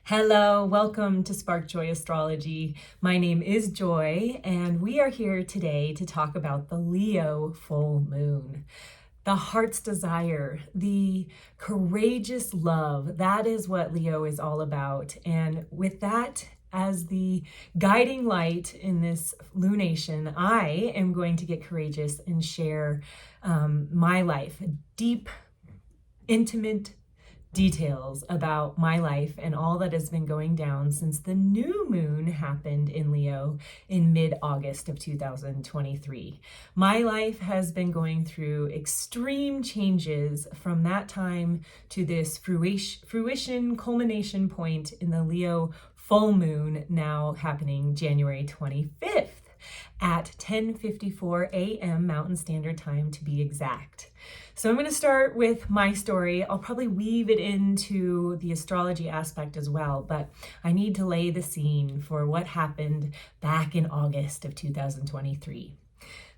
Hello, welcome to Spark Joy Astrology. My name is Joy, and we are here today to talk about the Leo full moon. The heart's desire, the courageous love, that is what Leo is all about. And with that as the guiding light in this lunation, I am going to get courageous and share my life, deep, intimate details about my life and all that has been going down since the new moon happened in Leo in mid-August of 2023. My life has been going through extreme changes from that time to this fruition culmination point in the Leo full moon now happening January 25th at 10:54 a.m. Mountain Standard Time to be exact. So I'm going to start with my story. I'll probably weave it into the astrology aspect as well, but I need to lay the scene for what happened back in August of 2023.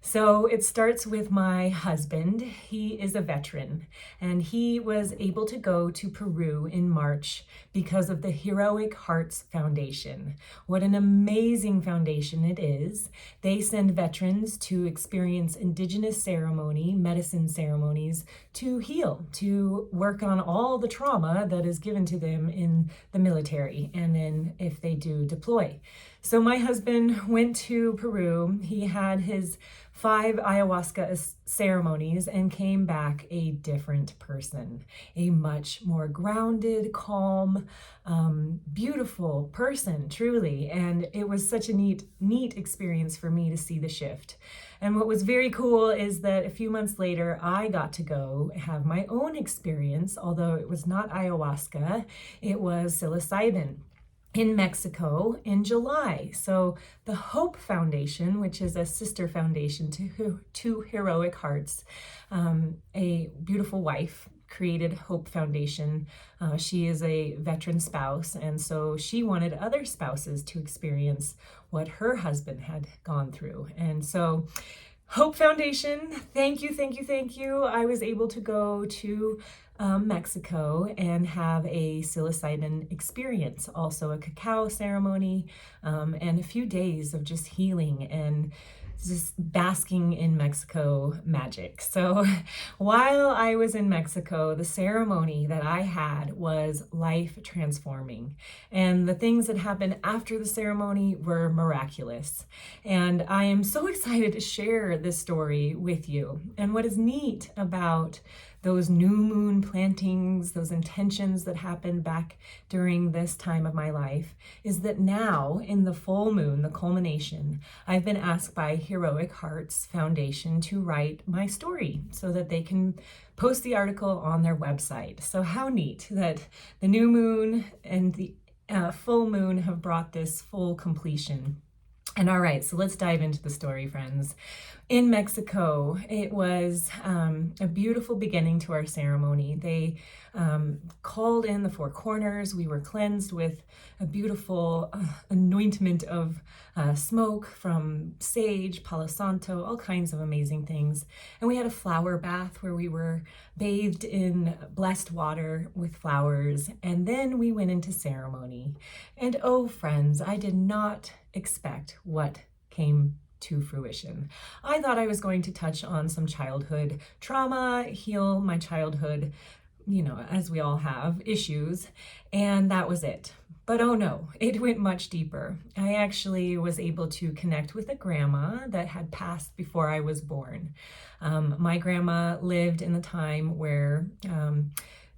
So it starts with my husband. He is a veteran, and he was able to go to Peru in March because of the Heroic Hearts Foundation. What an amazing foundation it is. They send veterans to experience indigenous ceremony, medicine ceremonies, to heal, to work on all the trauma that is given to them in the military, and then if they do deploy. So my husband went to Peru. He had his 5 ayahuasca ceremonies and came back a different person, a much more grounded, calm, beautiful person, truly. And it was such a neat experience for me to see the shift. And what was very cool is that a few months later, I got to go have my own experience, although it was not ayahuasca, it was psilocybin in Mexico in July. So the Hope Foundation, which is a sister foundation to Heroic Hearts, a beautiful wife created Hope Foundation. She is a veteran spouse, and so she wanted other spouses to experience what her husband had gone through. And so Hope Foundation, thank you. I was able to go to Mexico and have a psilocybin experience, also a cacao ceremony, and a few days of just healing and just basking in Mexico magic. So while I was in Mexico, the ceremony that I had was life transforming. And the things that happened after the ceremony were miraculous. And I am so excited to share this story with you. And what is neat about those new moon plantings, those intentions that happened back during this time of my life, is that now in the full moon, the culmination, I've been asked by Heroic Hearts Foundation to write my story so that they can post the article on their website. So how neat that the new moon and the full moon have brought this full completion. And all right, so let's dive into the story, friends. In Mexico, it was a beautiful beginning to our ceremony. They called in the 4 corners. We were cleansed with a beautiful anointment of smoke from sage, palo santo, all kinds of amazing things. And we had a flower bath where we were bathed in blessed water with flowers. And then we went into ceremony. And oh, friends, I did not expect what came to fruition. I thought I was going to touch on some childhood trauma, heal my childhood, as we all have, issues, and that was it. But oh no, it went much deeper. I actually was able to connect with a grandma that had passed before I was born. My grandma lived in the time where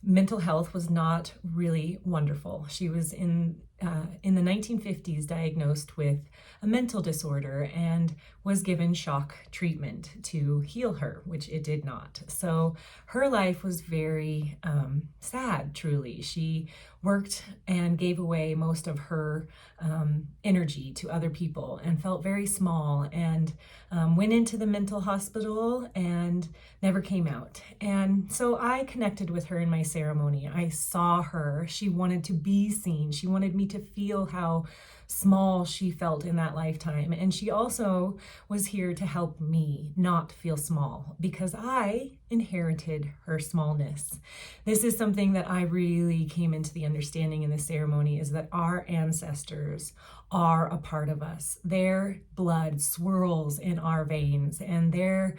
mental health was not really wonderful. She was in the 1950s diagnosed with a mental disorder and was given shock treatment to heal her, which it did not. So her life was very sad, truly. She worked and gave away most of her energy to other people and felt very small and went into the mental hospital and never came out. And so I connected with her in my ceremony. I saw her. She wanted to be seen. She wanted me to feel how small she felt in that lifetime. And she also was here to help me not feel small because I inherited her smallness. This is something that I really came into the understanding in this ceremony, is that our ancestors are a part of us. Their blood swirls in our veins, and their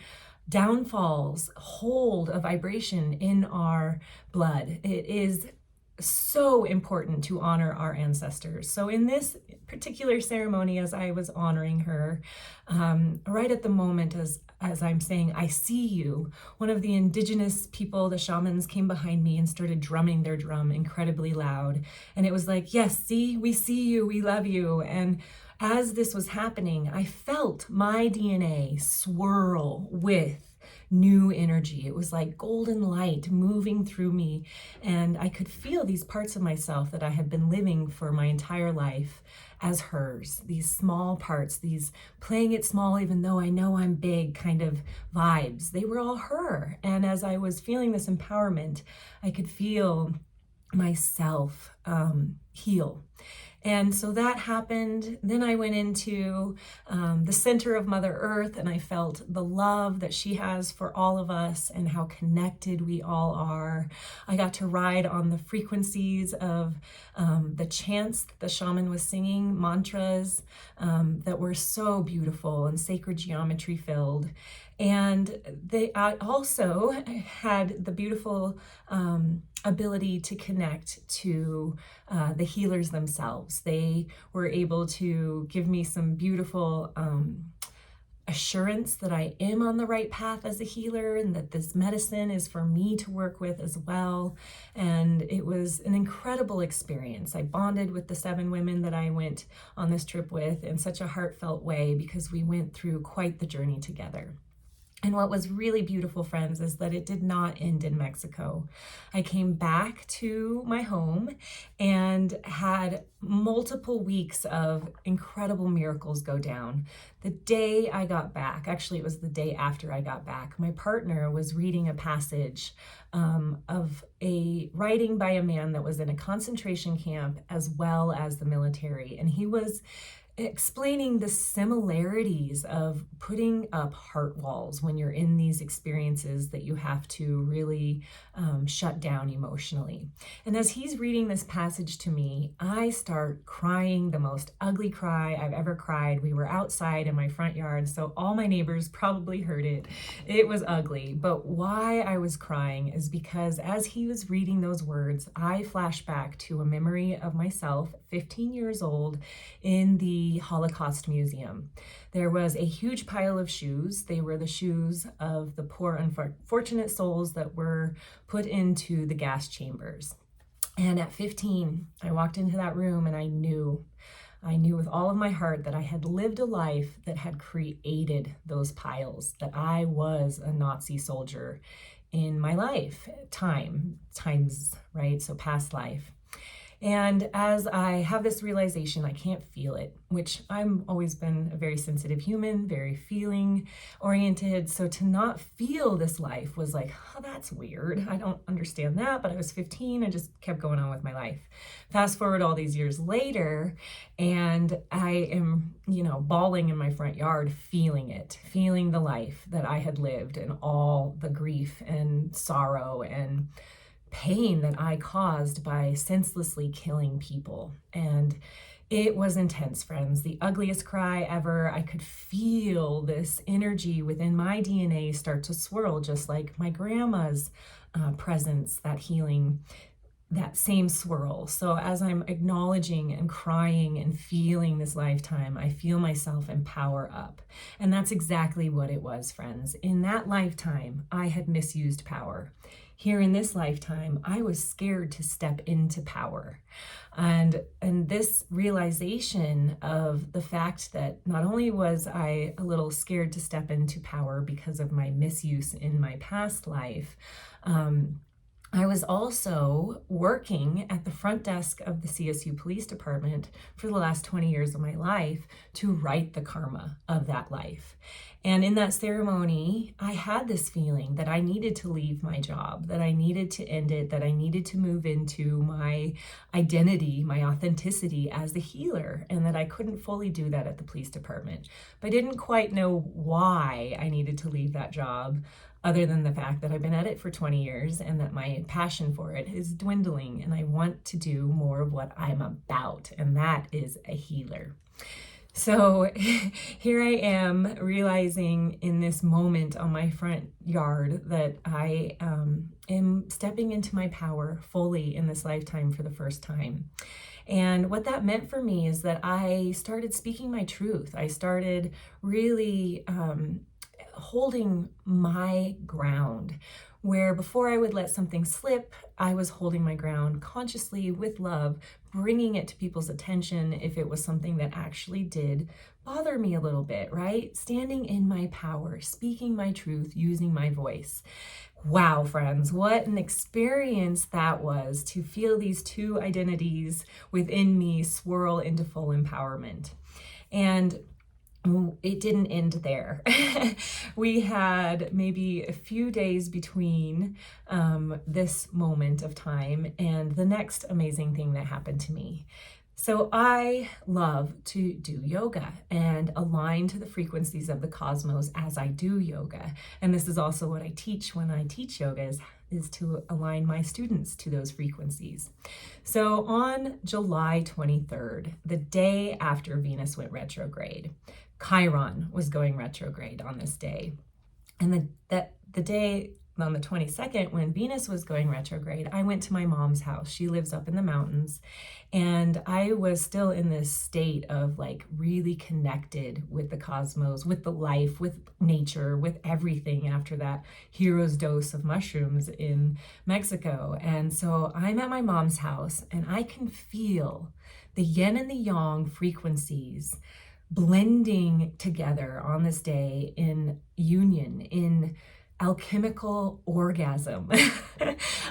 downfalls hold a vibration in our blood. It is so important to honor our ancestors. So in this particular ceremony, as I was honoring her, right at the moment as I'm saying, I see you, one of the indigenous people, the shamans, came behind me and started drumming their drum incredibly loud. And it was like, yes, see, we see you, we love you. And as this was happening, I felt my DNA swirl with new energy. It was like golden light moving through me, and I could feel these parts of myself that I had been living for my entire life as hers, these small parts, these playing it small even though I know I'm big kind of vibes. They were all her. And as I was feeling this empowerment, I could feel myself heal. And so that happened. Then I went into the center of Mother Earth, and I felt the love that she has for all of us and how connected we all are. I got to ride on the frequencies of the chants that the shaman was singing, mantras that were so beautiful and sacred geometry filled. And they also had the beautiful ability to connect to the healers themselves. They were able to give me some beautiful assurance that I am on the right path as a healer, and that this medicine is for me to work with as well. And it was an incredible experience. I bonded with the 7 women that I went on this trip with in such a heartfelt way, because we went through quite the journey together. And what was really beautiful, friends, is that it did not end in Mexico. I came back to my home and had multiple weeks of incredible miracles go down. The day I got back, actually it was the day after I got back, my partner was reading a passage of a writing by a man that was in a concentration camp as well as the military. And he was explaining the similarities of putting up heart walls when you're in these experiences that you have to really shut down emotionally. And as he's reading this passage to me, I start crying the most ugly cry I've ever cried. We were outside in my front yard, so all my neighbors probably heard it. It was ugly, but why I was crying is because as he was reading those words, I flashed back to a memory of myself, 15 years old, in the Holocaust Museum. There was a huge pile of shoes. They were the shoes of the poor, unfortunate souls that were put into the gas chambers. And at 15, I walked into that room and I knew with all of my heart that I had lived a life that had created those piles, that I was a Nazi soldier in my life, times, right? So past life. And as I have this realization, I can't feel it, which I've always been a very sensitive human, very feeling oriented. So to not feel this life was like, oh, that's weird. I don't understand that. But I was 15. I just kept going on with my life. Fast forward all these years later, and I am, bawling in my front yard, feeling it, feeling the life that I had lived and all the grief and sorrow and pain that I caused by senselessly killing people. And it was intense, friends. The ugliest cry ever. I could feel this energy within my DNA start to swirl, just like my grandma's presence, that healing, that same swirl. So as I'm acknowledging and crying and feeling this lifetime, I feel myself empower up. And that's exactly what it was, friends. In that lifetime, I had misused power. Here in this lifetime, I was scared to step into power. And this realization of the fact that not only was I a little scared to step into power because of my misuse in my past life, I was also working at the front desk of the CSU Police Department for the last 20 years of my life to right the karma of that life. And in that ceremony, I had this feeling that I needed to leave my job, that I needed to end it, that I needed to move into my identity, my authenticity as the healer, and that I couldn't fully do that at the police department. But I didn't quite know why I needed to leave that job, other than the fact that I've been at it for 20 years and that my passion for it is dwindling, and I want to do more of what I'm about, and that is a healer. So here I am realizing in this moment on my front yard that I am stepping into my power fully in this lifetime for the first time. And what that meant for me is that I started speaking my truth. I started really holding my ground, where before I would let something slip, I was holding my ground consciously with love, bringing it to people's attention if it was something that actually did bother me a little bit, right? Standing in my power, speaking my truth, using my voice. Wow, friends, what an experience that was to feel these two identities within me swirl into full empowerment. And it didn't end there. We had maybe a few days between this moment of time and the next amazing thing that happened to me. So I love to do yoga and align to the frequencies of the cosmos as I do yoga. And this is also what I teach when I teach yoga, is to align my students to those frequencies. So on July 23rd, the day after Venus went retrograde, Chiron was going retrograde on this day. And the day on the 22nd, when Venus was going retrograde, I went to my mom's house. She lives up in the mountains. And I was still in this state of like really connected with the cosmos, with the life, with nature, with everything after that hero's dose of mushrooms in Mexico. And so I'm at my mom's house and I can feel the yin and the yang frequencies blending together on this day in union, in alchemical orgasm.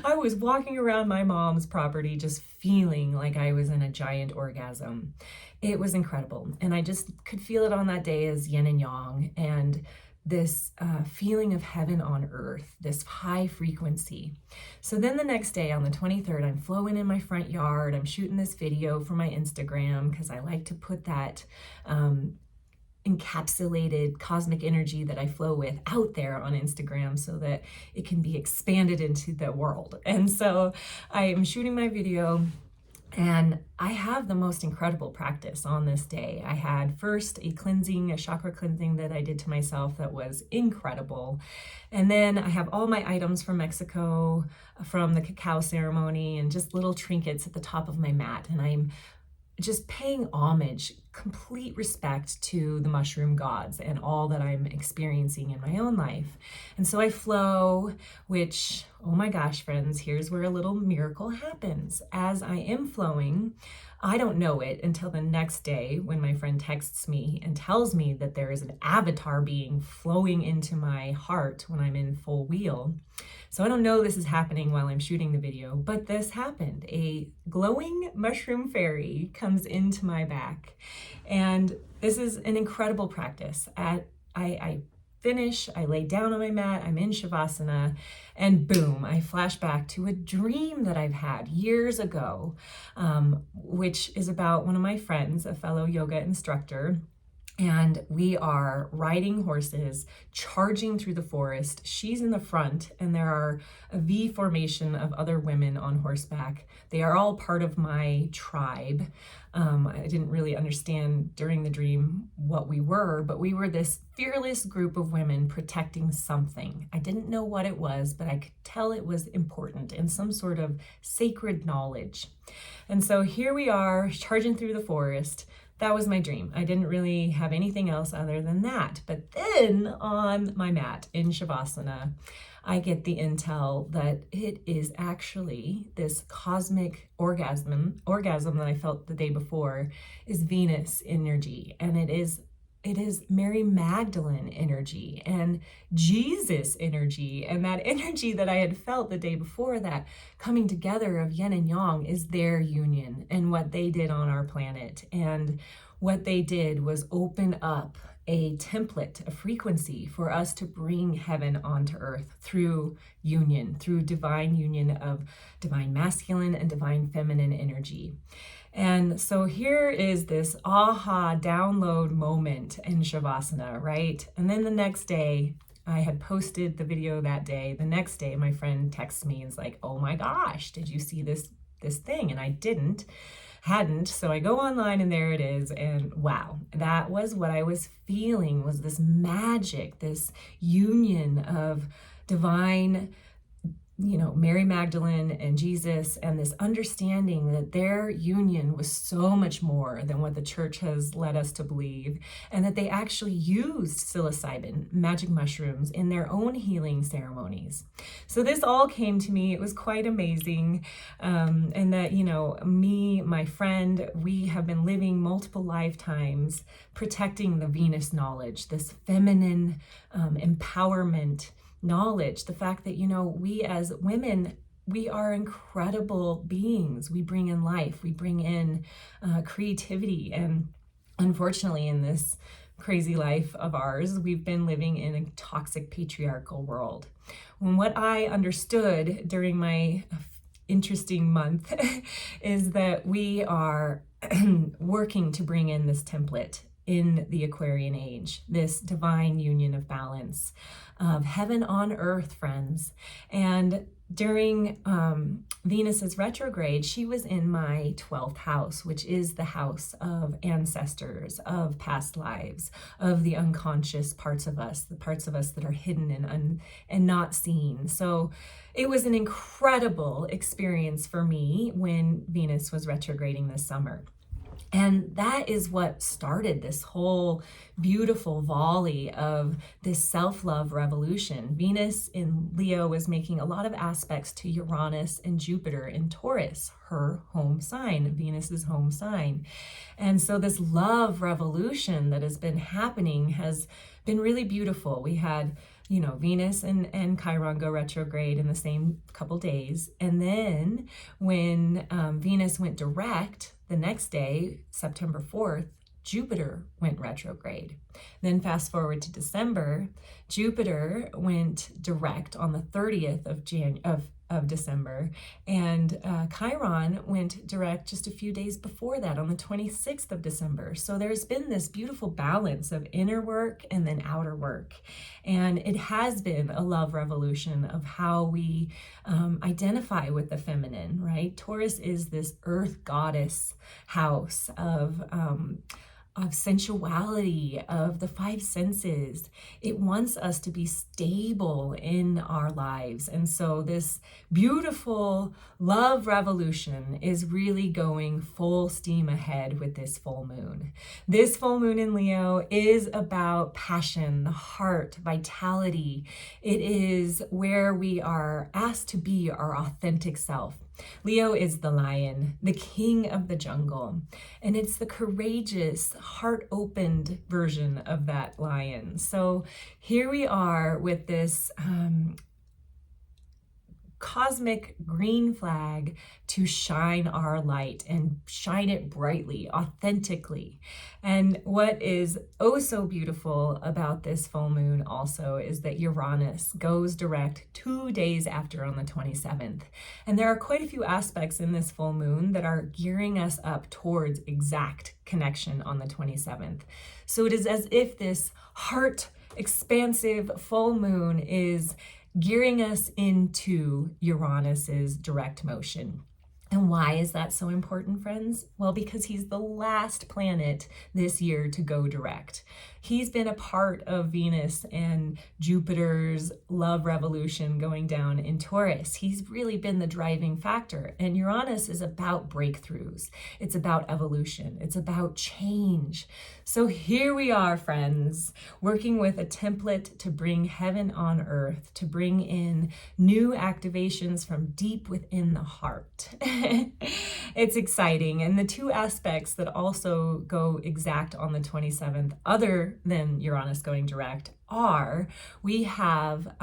I was walking around my mom's property just feeling like I was in a giant orgasm. It was incredible. And I just could feel it on that day as yin and yang, and this feeling of heaven on earth, this high frequency. So then the next day on the 23rd, I'm flowing in my front yard. I'm shooting this video for my Instagram because I like to put that encapsulated cosmic energy that I flow with out there on Instagram so that it can be expanded into the world. And so I am shooting my video, and I have the most incredible practice on this day. I had first a chakra cleansing that I did to myself that was incredible. And then I have all my items from Mexico, from the cacao ceremony, and just little trinkets at the top of my mat. And I'm just paying homage, complete respect to the mushroom gods and all that I'm experiencing in my own life. And so I flow, which, oh my gosh, friends, here's where a little miracle happens. As I am flowing, I don't know it until the next day when my friend texts me and tells me that there is an avatar being flowing into my heart when I'm in full wheel. So I don't know this is happening while I'm shooting the video, but this happened. A glowing mushroom fairy comes into my back. And this is an incredible practice. I finish, I lay down on my mat, I'm in Shavasana, and boom, I flash back to a dream that I've had years ago, which is about one of my friends, a fellow yoga instructor. And we are riding horses, charging through the forest. She's in the front, and there are a V formation of other women on horseback. They are all part of my tribe. I didn't really understand during the dream what we were, but we were this fearless group of women protecting something. I didn't know what it was, but I could tell it was important and some sort of sacred knowledge. And so here we are, charging through the forest. That was my dream. I didn't really have anything else other than that. But then on my mat in Shavasana, I get the intel that it is actually this cosmic orgasm that I felt the day before is Venus energy. And it is it is Mary Magdalene energy and Jesus energy. And that energy that I had felt the day before, that coming together of yin and yang, is their union and what they did on our planet. And what they did was open up a template, a frequency for us to bring heaven onto earth through union, through divine union of divine masculine and divine feminine energy. And so here is this aha download moment in Shavasana, right? And then the next day, I had posted the video that day. The next day, my friend texts me and is like, oh my gosh, did you see this thing? And I hadn't. So I go online and there it is. And wow, that was what I was feeling, was this magic, this union of divine, Mary Magdalene and Jesus, and this understanding that their union was so much more than what the church has led us to believe, and that they actually used psilocybin, magic mushrooms, in their own healing ceremonies. So this all came to me. It was quite amazing. And that, me, my friend, we have been living multiple lifetimes protecting the Venus knowledge, this feminine empowerment knowledge, the fact that, we as women, we are incredible beings. We bring in life, we bring in creativity. And unfortunately, in this crazy life of ours, we've been living in a toxic patriarchal world. When what I understood during my interesting month is that we are working to bring in this template in the Aquarian age, this divine union of balance, of heaven on earth, friends. And during Venus's retrograde, she was in my 12th house, which is the house of ancestors, of past lives, of the unconscious parts of us, the parts of us that are hidden and not seen. So it was an incredible experience for me when Venus was retrograding this summer. And that is what started this whole beautiful volley of this self-love revolution. Venus in Leo was making a lot of aspects to Uranus and Jupiter in Taurus, her home sign, Venus's home sign. And so this love revolution that has been happening has been really beautiful. We had Venus and Chiron go retrograde in the same couple days. And then when Venus went direct, the next day, September 4th, Jupiter went retrograde. Then fast forward to December, Jupiter went direct on the 30th of December, and Chiron went direct just a few days before that on the 26th of December. So there's been this beautiful balance of inner work and then outer work. And it has been a love revolution of how we identify with the feminine, right? Taurus is this earth goddess house of sensuality, of the five senses. It wants us to be stable in our lives. And so this beautiful love revolution is really going full steam ahead with this full moon. This full moon in Leo is about passion, the heart, vitality. It is where we are asked to be our authentic self. Leo is the lion, the king of the jungle, and it's the courageous, heart-opened version of that lion. So here we are with this cosmic green flag to shine our light and shine it brightly, authentically. And what is oh so beautiful about this full moon also is that Uranus goes direct 2 days after on the 27th. And there are quite a few aspects in this full moon that are gearing us up towards exact connection on the 27th. So it is as if this heart expansive full moon is gearing us into Uranus's direct motion. And why is that so important, friends? Well, because he's the last planet this year to go direct. He's been a part of Venus and Jupiter's love revolution going down in Taurus. He's really been the driving factor. And Uranus is about breakthroughs. It's about evolution. It's about change. So here we are, friends, working with a template to bring heaven on earth, to bring in new activations from deep within the heart. It's exciting. And the two aspects that also go exact on the 27th, other than Uranus going direct, are we have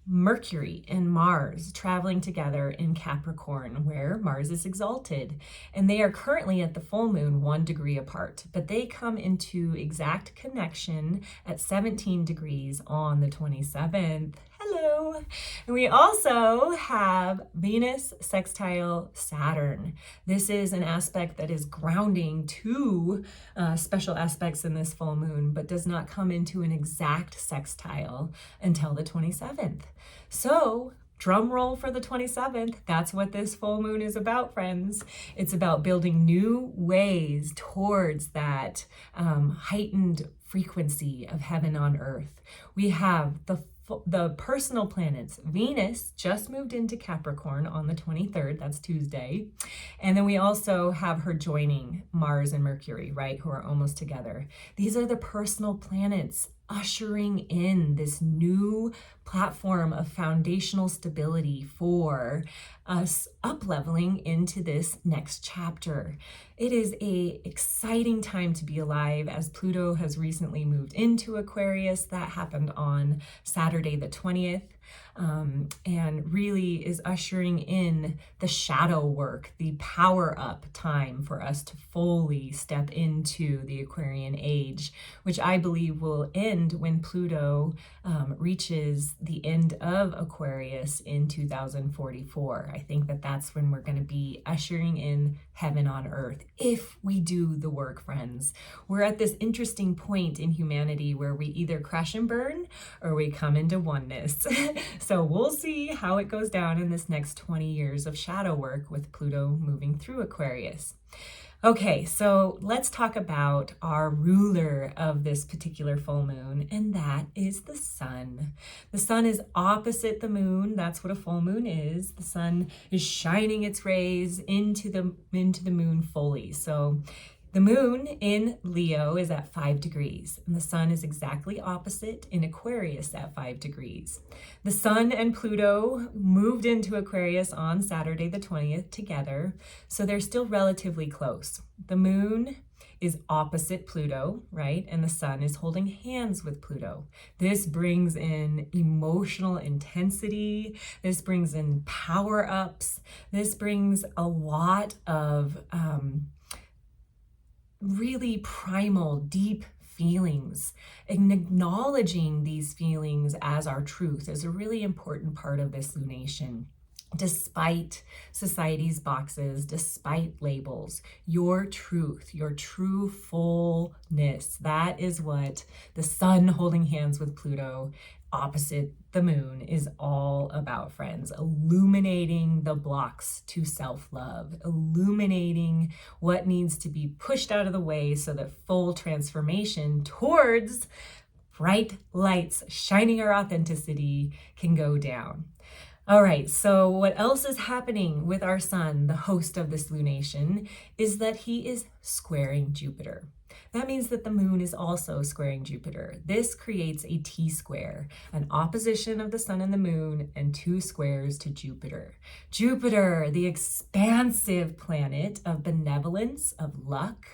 Mercury and Mars traveling together in Capricorn, where Mars is exalted. And they are currently at the full moon 1 degree apart, but they come into exact connection at 17 degrees on the 27th. Hello. And we also have Venus sextile Saturn. This is an aspect that is grounding two special aspects in this full moon, but does not come into an exact sextile until the 27th. So, drum roll for the 27th. That's what this full moon is about, friends. It's about building new ways towards that heightened frequency of heaven on earth. We have the personal planets. Venus just moved into Capricorn on the 23rd, that's Tuesday. And then we also have her joining Mars and Mercury, right, who are almost together. These are the personal planets ushering in this new platform of foundational stability for us up-leveling into this next chapter. It is an exciting time to be alive, as Pluto has recently moved into Aquarius. That happened on Saturday the 20th. And really is ushering in the shadow work, the power up time for us to fully step into the Aquarian age, which I believe will end when Pluto reaches the end of Aquarius in 2044. I think that that's when we're going to be ushering in heaven on earth, if we do the work, friends. We're at this interesting point in humanity where we either crash and burn or we come into oneness. So we'll see how it goes down in this next 20 years of shadow work with Pluto moving through Aquarius. Okay, so let's talk about our ruler of this particular full moon, and that is the sun. The sun is opposite the moon. That's what a full moon is. The sun is shining its rays into the moon fully. So the moon in Leo is at 5 degrees, and the sun is exactly opposite in Aquarius at 5 degrees. The sun and Pluto moved into Aquarius on Saturday the 20th together, so they're still relatively close. The moon is opposite Pluto, right? And the sun is holding hands with Pluto. This brings in emotional intensity. This brings in power ups. This brings a lot of really primal, deep feelings. And acknowledging these feelings as our truth is a really important part of this lunation. Despite society's boxes, despite labels, your truth, your true fullness, that is what the sun holding hands with Pluto opposite the moon is all about, friends. Illuminating the blocks to self-love, illuminating what needs to be pushed out of the way so that full transformation towards bright lights shining our authenticity can go down. All right, so what else is happening with our sun, the host of this lunation, is that he is squaring Jupiter. That means that the moon is also squaring Jupiter. This creates a T-square, an opposition of the sun and the moon, and two squares to Jupiter. Jupiter, the expansive planet of benevolence, of luck,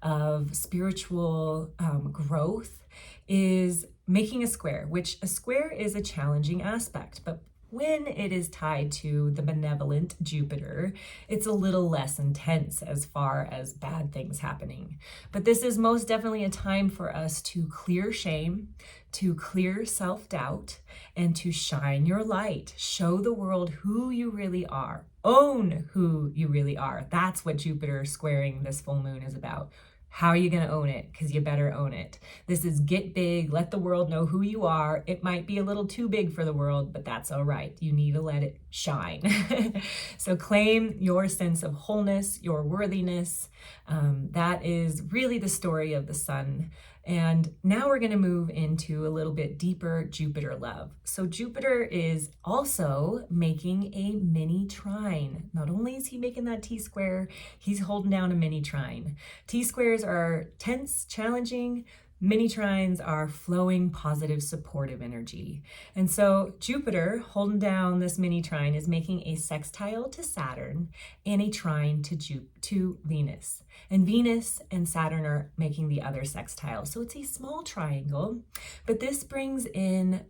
of spiritual growth, is making a square, which a square is a challenging aspect, but when it is tied to the benevolent Jupiter, it's a little less intense as far as bad things happening. But this is most definitely a time for us to clear shame, to clear self-doubt, and to shine your light. Show the world who you really are. Own who you really are. That's what Jupiter squaring this full moon is about. How are you going to own it? Because you better own it. This is get big, let the world know who you are. It might be a little too big for the world, but that's all right. You need to let it shine. So claim your sense of wholeness, your worthiness. That is really the story of the sun. And now we're going to move into a little bit deeper Jupiter love. So Jupiter is also making a mini trine. Not only is he making that T-square, he's holding down a mini trine. T-squares are tense, challenging, Mini trines are flowing, positive, supportive energy. And so Jupiter, holding down this mini trine, is making a sextile to Saturn and a trine to Venus. And Venus and Saturn are making the other sextile. So it's a small triangle, but this brings in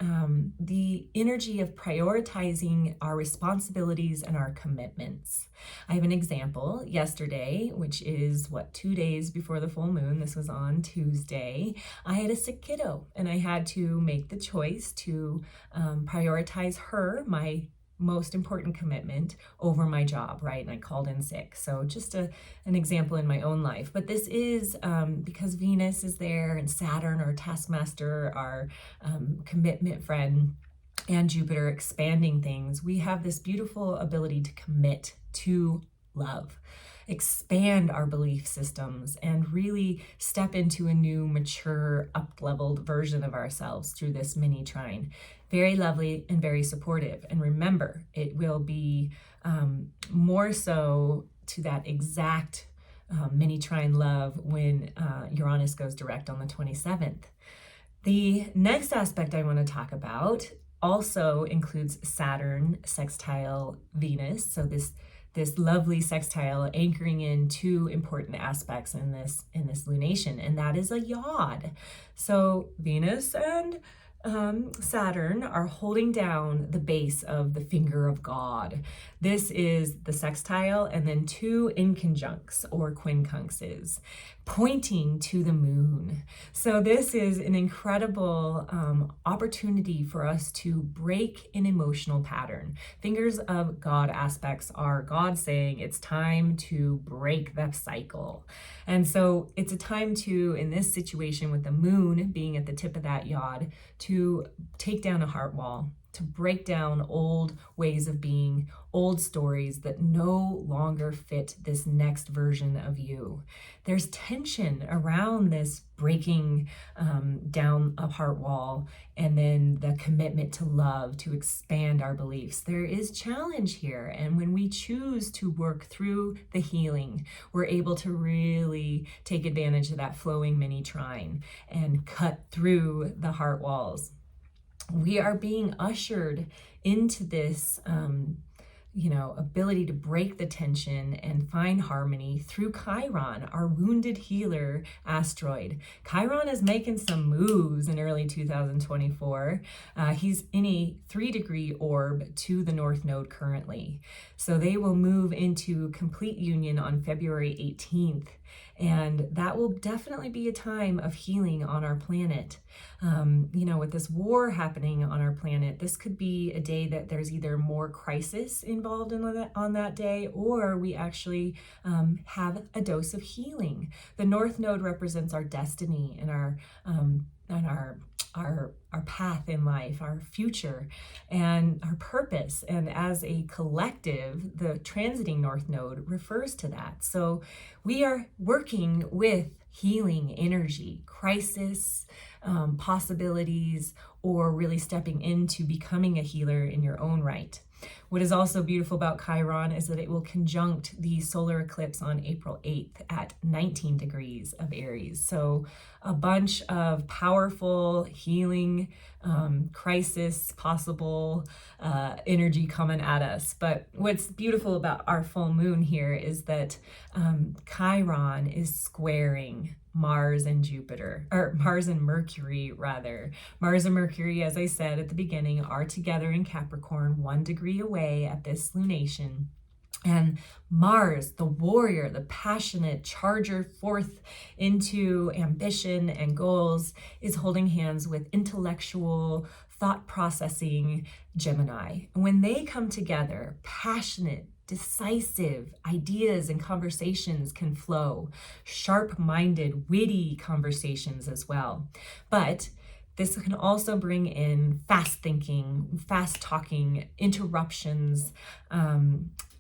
the energy of prioritizing our responsibilities and our commitments. I have an example yesterday, which is 2 days before the full moon. This was on Tuesday. I had a sick kiddo and I had to make the choice to prioritize her, my most important commitment, over my job, right? And I called in sick. So just an example in my own life. But this is because Venus is there and Saturn, our taskmaster, our commitment friend, and Jupiter expanding things. We have this beautiful ability to commit to love, expand our belief systems, and really step into a new, mature, up-leveled version of ourselves through this mini trine. Very lovely and very supportive. And remember, it will be more so to that exact mini trine love when Uranus goes direct on the 27th. The next aspect I want to talk about also includes Saturn sextile Venus. So this lovely sextile anchoring in two important aspects in this lunation, and that is a yod. So Venus and Saturn are holding down the base of the finger of God. This is the sextile, and then two inconjuncts or quincunxes pointing to the moon. So this is an incredible opportunity for us to break an emotional pattern. Fingers of God aspects are God saying it's time to break the cycle. And so it's a time to, in this situation with the moon being at the tip of that yod, to take down a heart wall, to break down old ways of being, old stories that no longer fit this next version of you. There's tension around this breaking down a heart wall, and then the commitment to love, to expand our beliefs. There is challenge here, and when we choose to work through the healing, we're able to really take advantage of that flowing mini trine and cut through the heart walls. We are being ushered into this ability to break the tension and find harmony through Chiron, our wounded healer asteroid. Chiron is making some moves in early 2024. He's in a 3-degree orb to the North Node currently. So they will move into complete union on February 18th. And that will definitely be a time of healing on our planet. With this war happening on our planet, this could be a day that there's either more crisis involved on that day, or we actually have a dose of healing. The North Node represents our destiny and our path in life, our future, and our purpose. And as a collective, the transiting North Node refers to that. So we are working with healing energy, crisis, possibilities, or really stepping into becoming a healer in your own right. What is also beautiful about Chiron is that it will conjunct the solar eclipse on April 8th at 19 degrees of Aries. So a bunch of powerful healing, crisis, possible energy coming at us. But what's beautiful about our full moon here is that Chiron is squaring Mars and Jupiter, or Mars and Mercury rather. Mars and Mercury, as I said at the beginning, are together in Capricorn, 1 degree away at this lunation. And Mars, the warrior, the passionate charger forth into ambition and goals, is holding hands with intellectual, thought processing Gemini. And when they come together, passionate, decisive ideas and conversations can flow, sharp-minded, witty conversations as well. But this can also bring in fast thinking, fast talking, interruptions,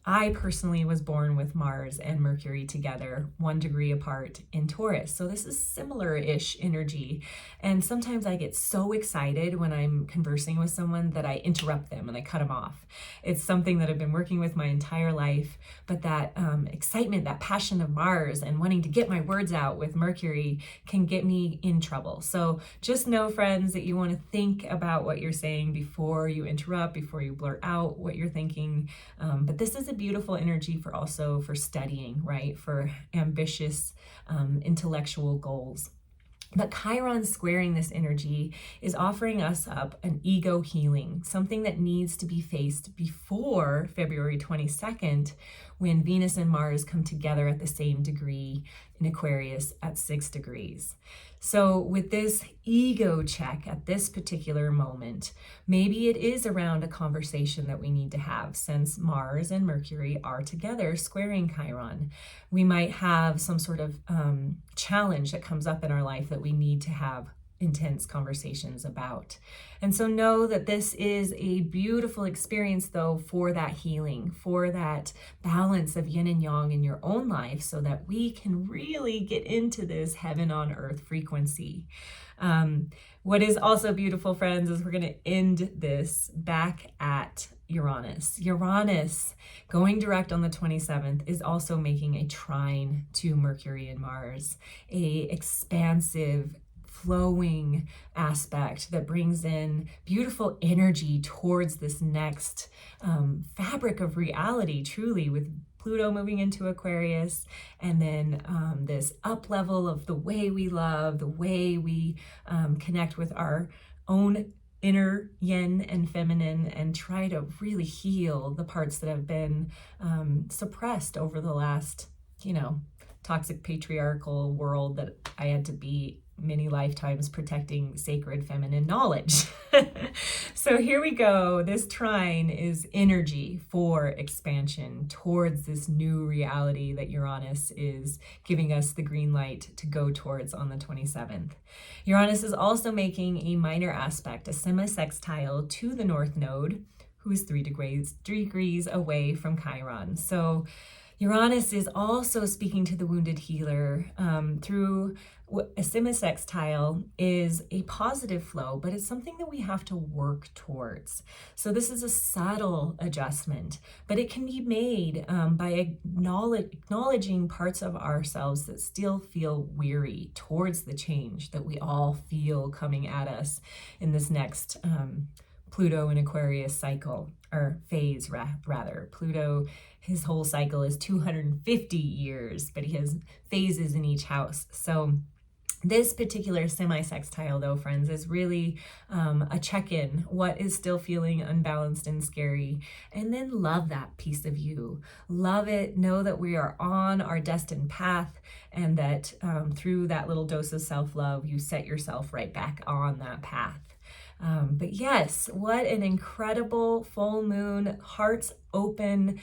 I personally was born with Mars and Mercury together, 1 degree apart in Taurus. So this is similar-ish energy. And sometimes I get so excited when I'm conversing with someone that I interrupt them and I cut them off. It's something that I've been working with my entire life, but that excitement, that passion of Mars and wanting to get my words out with Mercury can get me in trouble. So just know, friends, that you want to think about what you're saying before you interrupt, before you blurt out what you're thinking. But this is a beautiful energy for also for studying, right? For ambitious intellectual goals. But Chiron squaring this energy is offering us up an ego healing, something that needs to be faced before February 22nd, when Venus and Mars come together at the same degree in Aquarius at 6 degrees. So with this ego check at this particular moment, maybe it is around a conversation that we need to have, since Mars and Mercury are together squaring Chiron. We might have some sort of challenge that comes up in our life that we need to have intense conversations about. And so know that this is a beautiful experience, though, for that healing, for that balance of yin and yang in your own life, so that we can really get into this heaven on earth frequency. What is also beautiful, friends, is we're going to end this back at Uranus. Uranus, going direct on the 27th, is also making a trine to Mercury and Mars, a expansive, flowing aspect that brings in beautiful energy towards this next fabric of reality, truly, with Pluto moving into Aquarius, and then this up level of the way we love, the way we connect with our own inner yin and feminine, and try to really heal the parts that have been suppressed over the last, toxic patriarchal world that I had to be many lifetimes protecting sacred feminine knowledge. So here we go. This trine is energy for expansion towards this new reality that Uranus is giving us the green light to go towards on the 27th. Uranus is also making a minor aspect, a semisextile to the North Node, who is 3 degrees away from Chiron. So Uranus is also speaking to the wounded healer through a semisextile is a positive flow, but it's something that we have to work towards. So this is a subtle adjustment, but it can be made by acknowledging parts of ourselves that still feel weary towards the change that we all feel coming at us in this next Pluto and Aquarius cycle, or phase rather. Pluto, his whole cycle is 250 years, but he has phases in each house. So this particular semi-sextile, though, friends, is really a check-in. What is still feeling unbalanced and scary? And then love that piece of you. Love it. Know that we are on our destined path, and that through that little dose of self-love, you set yourself right back on that path. But yes, what an incredible full moon, hearts open,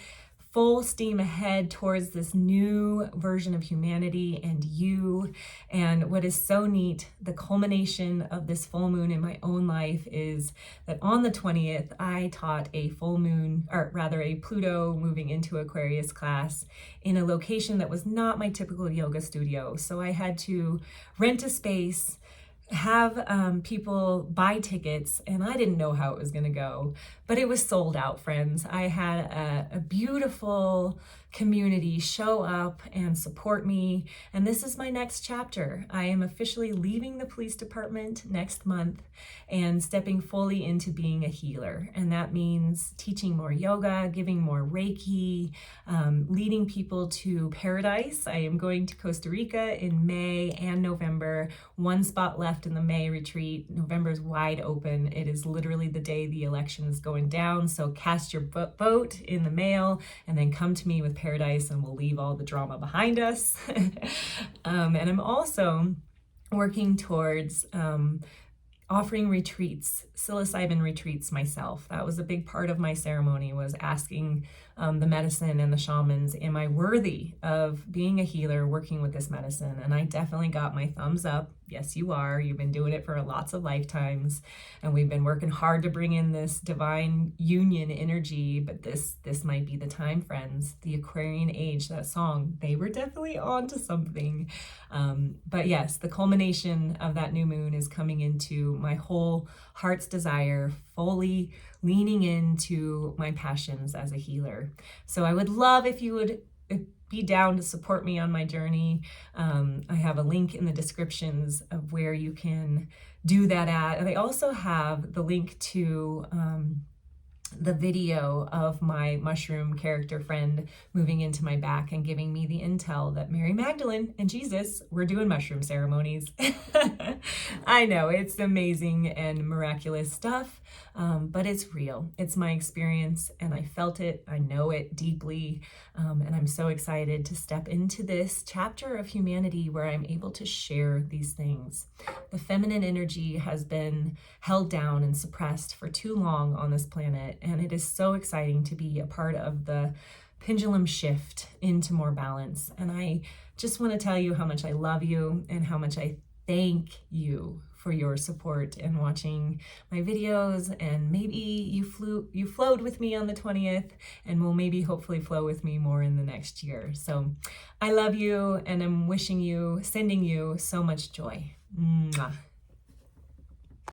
full steam ahead towards this new version of humanity and you. And what is so neat, the culmination of this full moon in my own life is that on the 20th, I taught a full moon, or rather a Pluto moving into Aquarius class in a location that was not my typical yoga studio. So I had to rent a space, have people buy tickets, and I didn't know how it was going to go, but it was sold out, friends. I had a beautiful community show up and support me, and this is my next chapter. I am officially leaving the police department next month and stepping fully into being a healer, and that means teaching more yoga, giving more Reiki, leading people to paradise. I am going to Costa Rica in May and November. One spot left in the May retreat. November is wide open. It is literally the day the election is going down, so cast your vote in the mail and then come to me with paradise, and we'll leave all the drama behind us. And I'm also working towards offering retreats, psilocybin retreats myself. That was a big part of my ceremony, was asking the medicine and the shamans. Am I worthy of being a healer working with this medicine? And I definitely got my thumbs up. Yes, you are. You've been doing it for lots of lifetimes, and we've been working hard to bring in this divine union energy, but this might be the time, friends. The Aquarian age, that song, they were definitely on to something. But yes, the culmination of that new moon is coming into my whole heart's desire, fully leaning into my passions as a healer. So I would love if you would be down to support me on my journey. I have a link in the descriptions of where you can do that at. And I also have the link to the video of my mushroom character friend moving into my back and giving me the intel that Mary Magdalene and Jesus were doing mushroom ceremonies. I know, it's amazing and miraculous stuff, but it's real. It's my experience, and I felt it. I know it deeply, and I'm so excited to step into this chapter of humanity where I'm able to share these things. The feminine energy has been held down and suppressed for too long on this planet, and it is so exciting to be a part of the pendulum shift into more balance. And I just want to tell you how much I love you and how much I thank you for your support and watching my videos. And maybe you flowed with me on the 20th, and will maybe hopefully flow with me more in the next year. So I love you, and I'm sending you so much joy. Mwah.